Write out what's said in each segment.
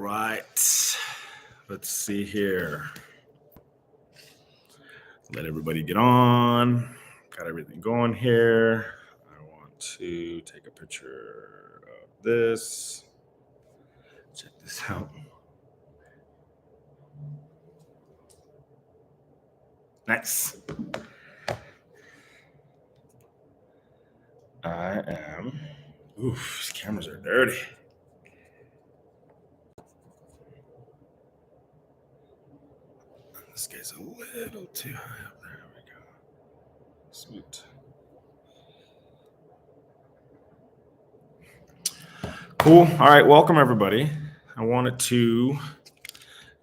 right. Let's see here. Let everybody get on. Got everything going here. I want to take a picture of this. Check this out. Nice. I am. Oof, these cameras are dirty. This guy's a little too high up there. There we go. Sweet. Cool. All right. Welcome, everybody. I wanted to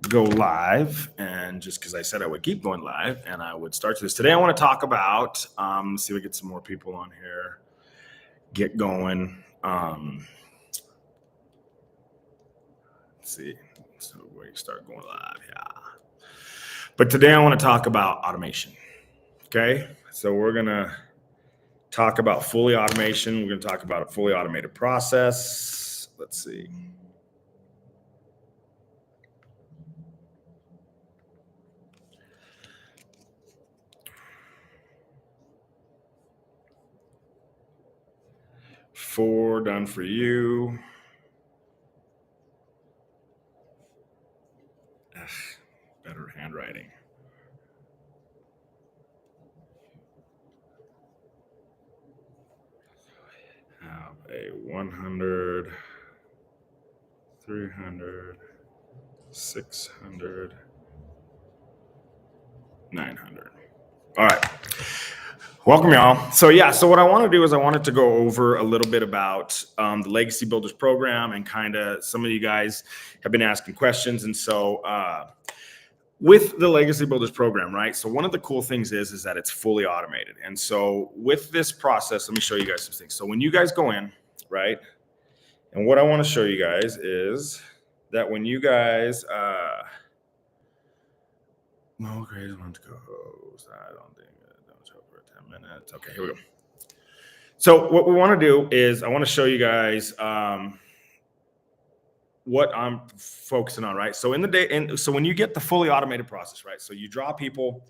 go live, and just because I said I would keep going live and I would start this today, I want to talk about, see if we get some more people on here, get going. Let's see. So we start going live. Yeah. But today I want to talk about automation. Okay. So we're going to talk about fully automation. We're going to talk about a fully automated process. Let's see. Four done for you. Ugh, better handwriting. Have a 100, 300, 600, 900. All right. Welcome, y'all. So what I want to do is I wanted to go over a little bit about the Legacy Builders program, and kind of some of you guys have been asking questions. And so with the Legacy Builders program, right? So one of the cool things is that it's fully automated. And so with this process, let me show you guys some things. So when you guys go in, right? And what I want to show you guys is that when you guys, no, great, want to go. I don't think, don't show for 10 minutes. Okay, here we go. So what we want to do is I want to show you guys what I'm focusing on, right? So in the day, and so when you get the fully automated process, right? So you draw people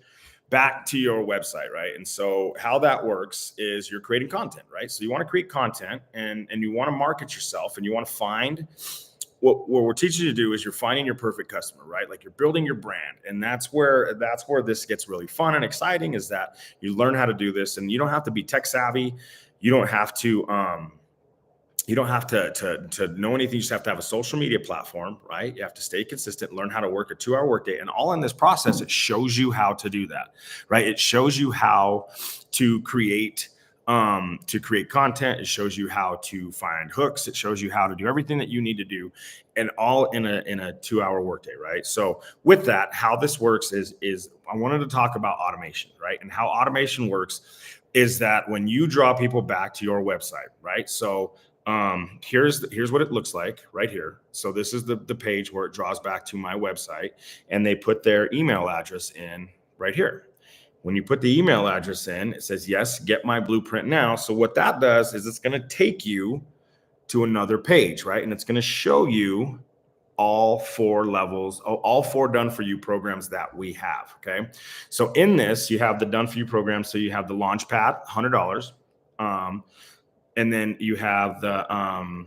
back to your website, right? And so how that works is you're creating content, right? So you want to create content, and you want to market yourself, and you want to find what we're teaching you to do is you're finding your perfect customer, right? Like you're building your brand. And that's where this gets really fun and exciting, is that you learn how to do this, and you don't have to be tech savvy. You don't have to know anything. You just have to have a social media platform, right? You have to stay consistent, learn how to work a 2-hour workday. And all in this process, it shows you how to do that, right? It shows you how to create content. It shows you how to find hooks. It shows you how to do everything that you need to do, and all in a 2-hour workday, right? So with that, how this works is I wanted to talk about automation, right? And how automation works is that when you draw people back to your website, right? So here's what it looks like right here. So this is the page where it draws back to my website, and they put their email address in right here. When you put the email address in, it says, yes, get my blueprint now. So what that does is it's going to take you to another page, right? And it's going to show you all 4 levels, all 4 done for you programs that we have. Okay. So in this, you have the done for you program. So you have the Launchpad, $100. And then you have the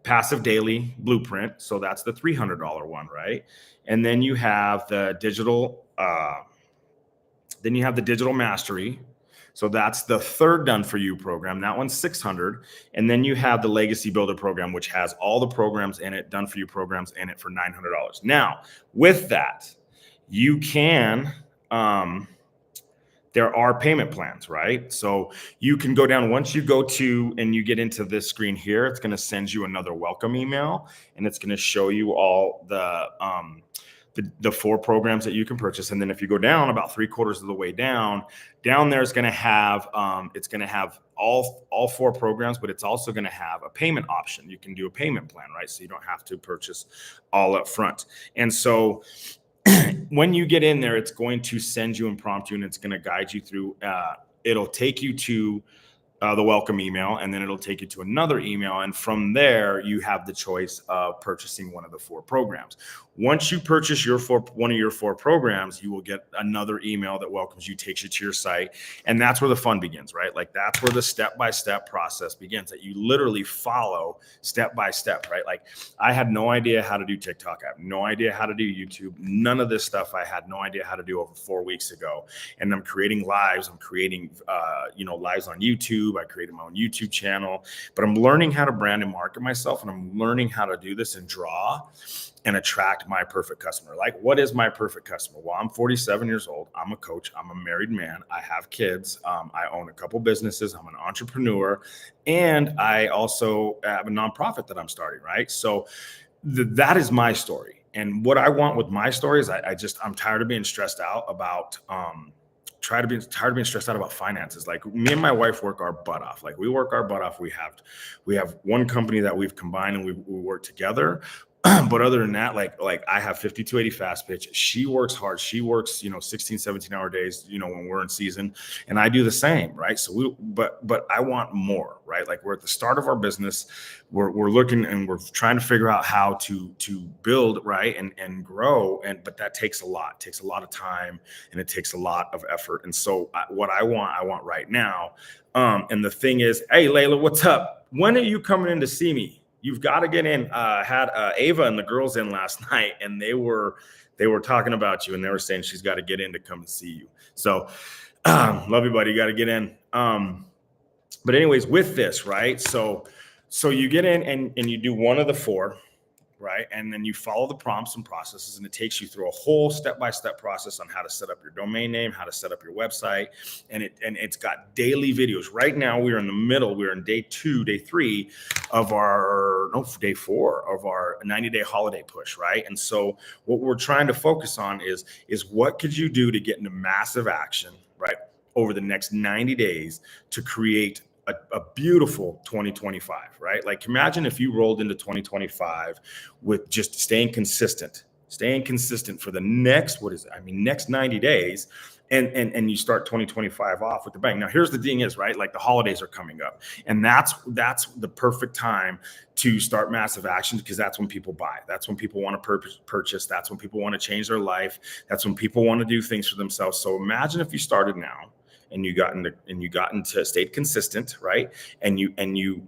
passive daily blueprint. So that's the $300 one, right? And then you have the digital, digital mastery. So that's the 3rd done for you program. That one's $600. And then you have the Legacy Builder program, which has all the programs in it, done for you programs in it, for $900. Now, with that, you can, there are payment plans, right? So you can go down, once you go to and you get into this screen here, it's going to send you another welcome email, and it's going to show you all the 4 programs that you can purchase. And then if you go down about 3/4 of the way down there is going to have, it's going to have all 4 programs, but it's also going to have a payment option. You can do a payment plan, right? So you don't have to purchase all up front. And so when you get in there, it's going to send you and prompt you, and it's going to guide you through. It'll take you to the welcome email, and then it'll take you to another email. And from there, you have the choice of purchasing one of the 4 programs. Once you purchase one of your 4 programs, you will get another email that welcomes you, takes you to your site. And that's where the fun begins, right? Like that's where the step-by-step process begins, that you literally follow step by step, right? Like I had no idea how to do TikTok. I have no idea how to do YouTube. None of this stuff I had no idea how to do over 4 weeks ago. And I'm creating lives. I'm creating, lives on YouTube. I created my own YouTube channel, but I'm learning how to brand and market myself. And I'm learning how to do this and draw and attract my perfect customer. Like, what is my perfect customer? Well, I'm 47 years old. I'm a coach. I'm a married man. I have kids. I own a couple businesses. I'm an entrepreneur. And I also have a nonprofit that I'm starting, right? So that is my story. And what I want with my story is I'm tired of being stressed out about, tired of being stressed out about finances. Like me and my wife work our butt off. Like we work our butt off. We have one company that we've combined and we work together. But other than that, like I have 5280 Fast Pitch. She works hard. She works, 16, 17 hour days, when we're in season, and I do the same. Right. So but I want more, right? Like we're at the start of our business. We're looking and we're trying to figure out how to build, right. And grow. But that takes a lot. It takes a lot of time and it takes a lot of effort. And so what I want right now. And the thing is, hey, Layla, what's up? When are you coming in to see me? You've got to get in. Had Ava and the girls in last night, and they were talking about you, and they were saying she's got to get in to come and see you. So, love you, buddy. You got to get in. But anyways, with this, right? So you get in and you do one of the 4, right? And then you follow the prompts and processes, and it takes you through a whole step-by-step process on how to set up your domain name, how to set up your website. And it's got daily videos. Right now, we're in the middle. We're in day 3 of day 4 of our 90-day holiday push, right? And so what we're trying to focus on is what could you do to get into massive action, right, over the next 90 days to create a beautiful 2025, right? Like imagine if you rolled into 2025 with just staying consistent for the next, next 90 days. And you start 2025 off with the bang. Now, here's the thing is, right? Like the holidays are coming up, and that's the perfect time to start massive action, because that's when people buy. That's when people want to purchase. That's when people want to change their life. That's when people want to do things for themselves. So imagine if you started now and you got into stayed consistent, right? And you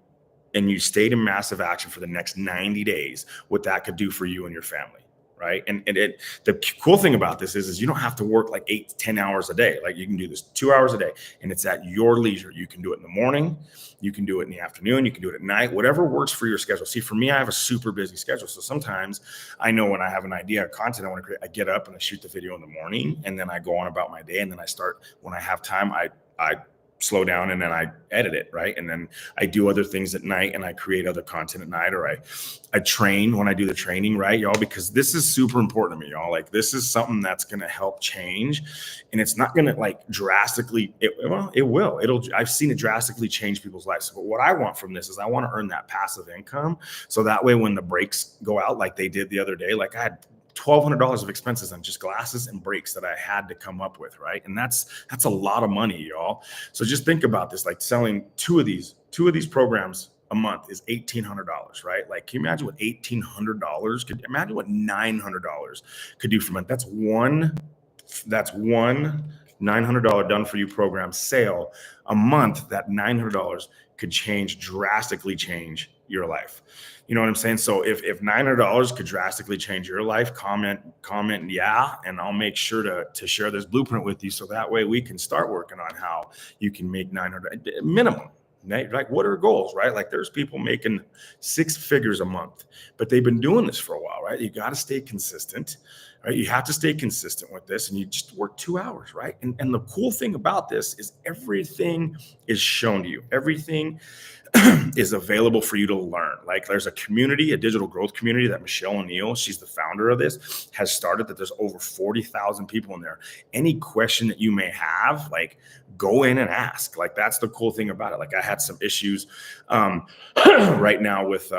stayed in massive action for the next 90 days, what that could do for you and your family. Right. And the cool thing about this is you don't have to work like 8 to 10 hours a day. Like you can do this 2 hours a day, and it's at your leisure. You can do it in the morning. You can do it in the afternoon. You can do it at night, whatever works for your schedule. See, for me, I have a super busy schedule. So sometimes I know when I have an idea of content I want to create, I get up and I shoot the video in the morning, and then I go on about my day. And then I start, when I have time, I slow down and then I edit it, right? And then I do other things at night and I create other content at night, or I train when I do the training, right, y'all? Because this is super important to me, y'all. Like this is something that's going to help change, and it's not going to like drastically, it will. I've seen it drastically change people's lives. But what I want from this is I want to earn that passive income. So that way, when the breaks go out, like they did the other day, like I had $1,200 of expenses on just glasses and brakes that I had to come up with, right? And that's a lot of money, y'all. So just think about this, like selling two of these programs a month is $1,800, right? Like, can you imagine what $1,800 could, imagine what $900 could do for a month? That's one $900 done for you program sale a month. That $900 could drastically change your life. You know what I'm saying? So if $900 could drastically change your life, comment, yeah, and I'll make sure to share this blueprint with you, so that way we can start working on how you can make $900 minimum. Like, what are goals, right? Like, there's people making 6 figures a month, but they've been doing this for a while, right? You got to stay consistent, right? You have to stay consistent with this, and you just work 2 hours, right? And the cool thing about this is everything is shown to you. Everything is available for you to learn. Like, there's a community, a digital growth community that Michelle O'Neill, she's the founder of this, has started, that there's over 40,000 people in there. Any question that you may have, like, go in and ask. Like, that's the cool thing about it. Like, I had some issues right now with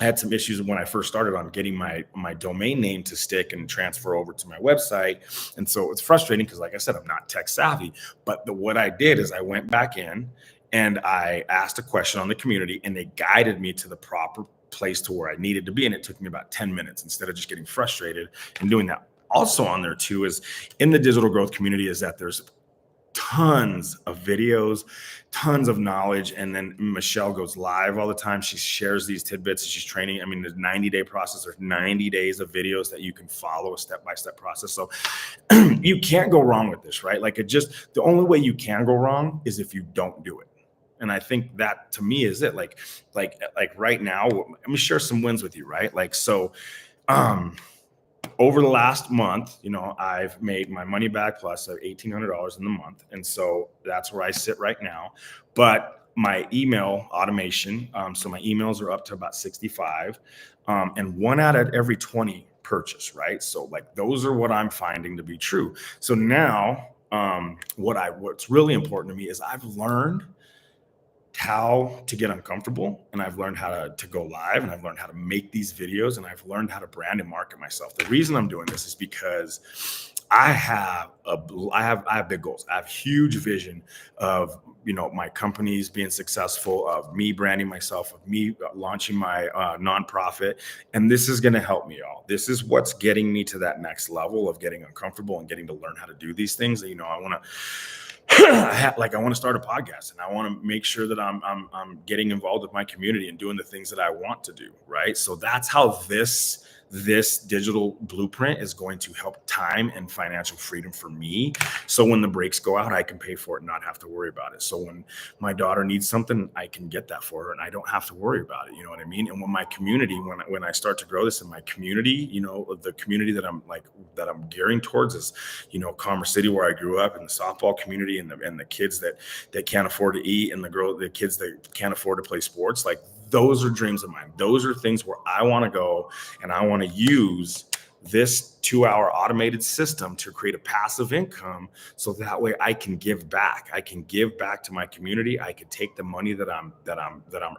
I had some issues when I first started on getting my domain name to stick and transfer over to my website. And so it's frustrating because, like I said, I'm not tech savvy. But what I did is I went back in and I asked a question on the community, and they guided me to the proper place to where I needed to be. And it took me about 10 minutes instead of just getting frustrated and doing that. Also on there too is in the digital growth community is that there's tons of videos, tons of knowledge. And then Michelle goes live all the time. She shares these tidbits. She's training. I mean, there's 90-day process. There's 90 days of videos that you can follow, a step-by-step process. So you can't go wrong with this, right? Like the only way you can go wrong is if you don't do it. And I think that to me is it. Like right now, let me share some wins with you, right? Like, so, over the last month, I've made my money back plus of $1,800 in the month. And so that's where I sit right now. But my email automation, so my emails are up to about 65, and 1 out of every 20 purchase, right? So like those are what I'm finding to be true. So now what's really important to me is I've learned how to get uncomfortable, and I've learned how to go live, and I've learned how to make these videos, and I've learned how to brand and market myself. The reason I'm doing this is because I have big goals. I have huge vision of my companies being successful, of me branding myself, of me launching my nonprofit, and this is going to help me all. This is what's getting me to that next level of getting uncomfortable and getting to learn how to do these things. I want to. I want to start a podcast, and I want to make sure that I'm getting involved with my community and doing the things that I want to do. Right. So that's how this digital blueprint is going to help time and financial freedom for me. So when the breaks go out, I can pay for it and not have to worry about it. So when my daughter needs something, I can get that for her and I don't have to worry about it. You know what I mean? And when my community, when I start to grow this in my community, the community that I'm gearing towards is, Commerce City, where I grew up, and the softball community, and the kids that can't afford to eat, and the kids that can't afford to play sports. Like, those are dreams of mine. Those are things where I want to go, and I want to use this 2-hour automated system to create a passive income. So that way I can give back. I can give back to my community. I could take the money that I'm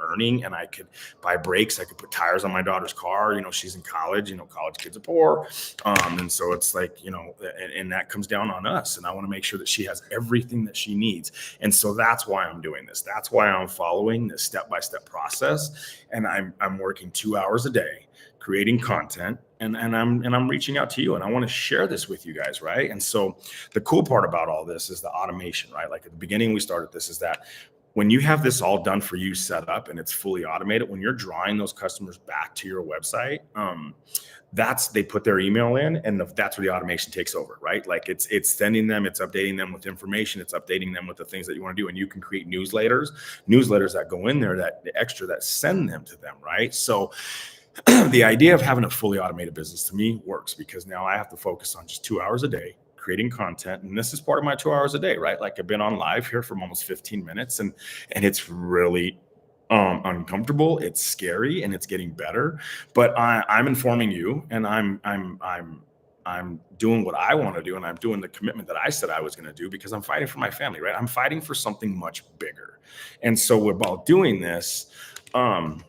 earning, and I could buy brakes. I could put tires on my daughter's car. She's in college, college kids are poor. And so it's like, and that comes down on us. And I want to make sure that she has everything that she needs. And so that's why I'm doing this. That's why I'm following this step-by-step process. And I'm working 2 hours a day, creating content, and I'm reaching out to you, and I want to share this with you guys, right? And so the cool part about all this is the automation, right? Like at the beginning we started this, is that when you have this all done for you, set up, and it's fully automated, when you're drawing those customers back to your website, they put their email in, and that's where the automation takes over, right? Like it's sending them, it's updating them with information, it's updating them with the things that you want to do, and you can create newsletters that go in there, that the extra that send them to them, right? So the idea of having a fully automated business to me works, because now I have to focus on just 2 hours a day creating content. And this is part of my 2 hours a day, right? Like I've been on live here for almost 15 minutes, and it's really uncomfortable. It's scary, and it's getting better, but I'm informing you, and I'm doing what I want to do, and I'm doing the commitment that I said I was going to do, because I'm fighting for my family, right? I'm fighting for something much bigger. And so while doing this, I'm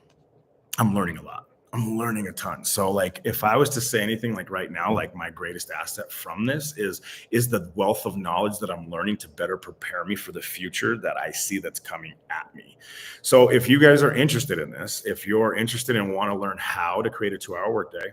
learning a lot. I'm learning a ton. So like, if I was to say anything, like right now, like my greatest asset from this is the wealth of knowledge that I'm learning to better prepare me for the future that I see that's coming at me. So if you guys are interested in this, if you're interested and want to learn how to create a 2-hour workday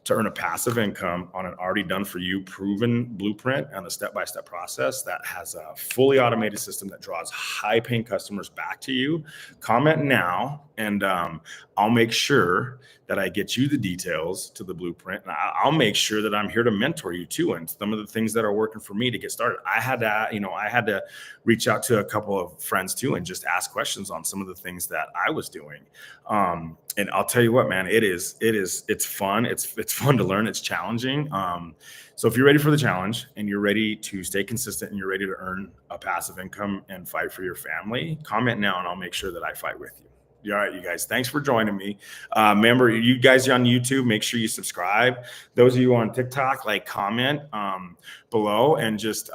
to earn a passive income on an already done for you proven blueprint and a step-by-step process that has a fully automated system that draws high paying customers back to you, comment now, and I'll make sure that I get you the details to the blueprint, and I'll make sure that I'm here to mentor you too, and some of the things that are working for me to get started. I had to reach out to a couple of friends too and just ask questions on some of the things that I was doing. And I'll tell you what, man, it's fun. It's fun to learn. It's challenging. So if you're ready for the challenge, and you're ready to stay consistent, and you're ready to earn a passive income and fight for your family, comment now, and I'll make sure that I fight with you. All right, you guys, thanks for joining me. Remember, you guys on YouTube, make sure you subscribe. Those of you on TikTok, comment below, and just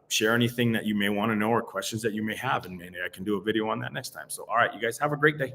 share anything that you may want to know or questions that you may have, and maybe I can do a video on that next time. So, all right, you guys have a great day.